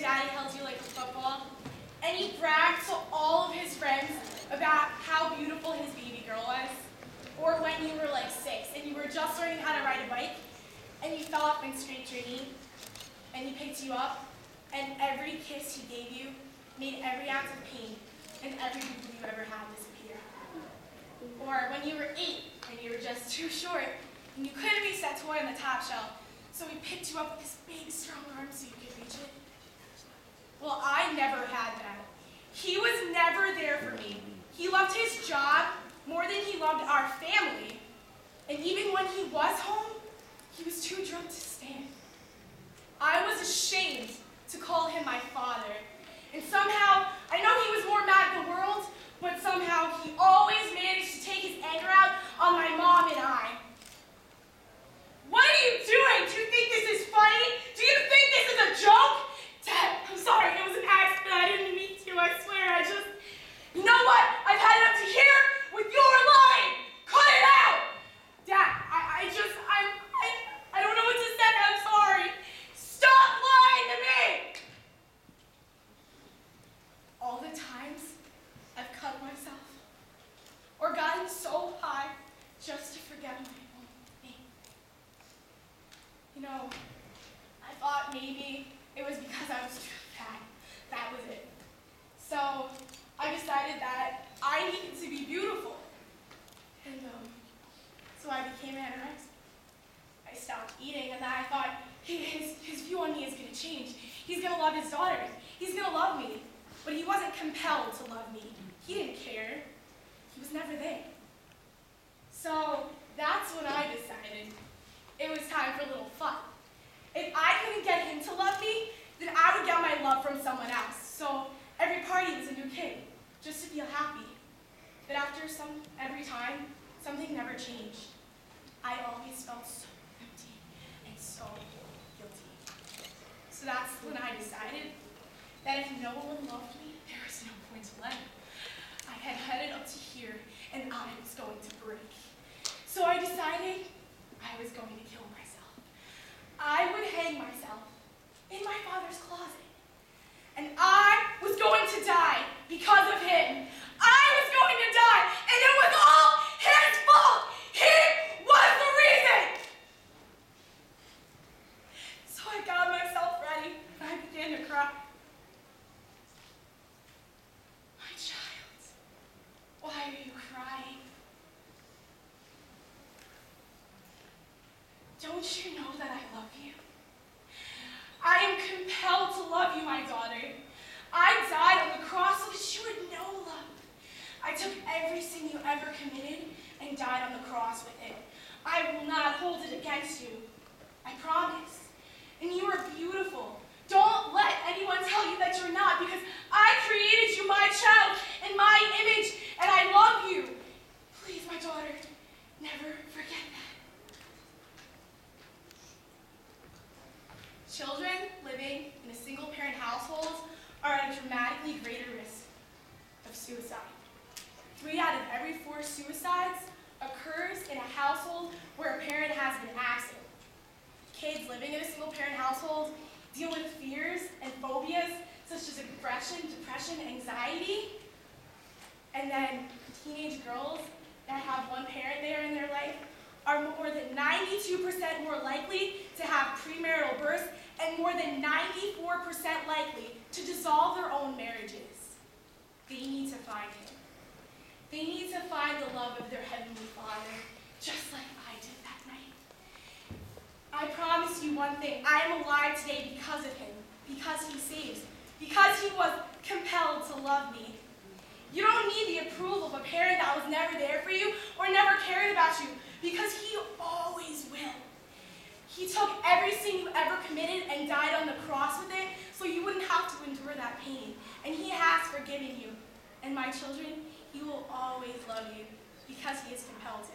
daddy held you like a football, and he bragged to all of his friends about how beautiful his baby girl was? Or when you were like 6 and you were just learning how to ride a bike, and you fell off in straight training, and he picked you up, and every kiss he gave you made every ounce of pain and every pimple you ever had disappear. Or when you were 8 and you were just too short and you couldn't reach that toy on the top shelf, so he picked you up with his big, strong arm so you could reach it. Well, I never had that. He was never there for me. He loved his job more than he loved our family. And even when he was home, he was too drunk to stand. I was ashamed to call him my father. And somehow, I know he was more mad at the world, but somehow he always managed to take his anger out on my mom and I. What are you doing? Do you think this is funny? Do you think this is a joke? Dad, I'm sorry, it was an accident. I didn't mean to, I swear. You know what? I've had it up to here with your lying. Cut it out! Dad, I don't know what to say. I'm sorry. Stop lying to me! All the times I've cut myself or gotten so high just to forget my own name. You know, I thought maybe it was because I was too fat. That was it. So I decided that I needed to be beautiful. And so I became anorexic. I stopped eating, and then I thought, his view on me is going to change. He's going to love his daughters. He's going to love me. But he wasn't compelled to love me. He didn't care. He was never there. So that's when I decided it was time for a little fun. If I couldn't get him to love me, then I would get my love from someone else. So every party was a new kid, just to feel happy. But every time, something never changed. I always felt so empty and so guilty. So that's when I decided that if no one loved me, there was no point to love. I had headed up to here, and I was going to break. So I decided I was going to kill myself. I would hang myself in my father's closet. And I was going to die because of him. I was going to die, and it was all his fault. He was the reason. So I got myself ready, and I began to cry. My child, why are you crying? Don't you know that I love you? I am compelled to love you, my daughter. I died on the cross so that you would know love. I took every sin you ever committed and died on the cross with it. I will not hold it against you. I promise. And you are beautiful. Don't let anyone tell you that you're not, because I created you, my child, in my image, and I love you. Please, my daughter, never forget that. Children living in a single-parent household are at a dramatically greater risk of suicide. 3 out of every 4 suicides occurs in a household where a parent has been absent. Kids living in a single-parent household deal with fears and phobias such as aggression, depression, anxiety. And then teenage girls that have one parent there in their life are more than 92% more likely to have premarital births and more than 94% likely to dissolve their own marriages. They need to find him. They need to find the love of their Heavenly Father, just like I did that night. I promise you one thing, I am alive today because of him, because he saves, because he was compelled to love me. You don't need the approval of a parent that was never there for you or never cared about you, because he always will. He took every sin you ever committed and died on the cross with it so you wouldn't have to endure that pain. And he has forgiven you. And my children, he will always love you because he is compelled to.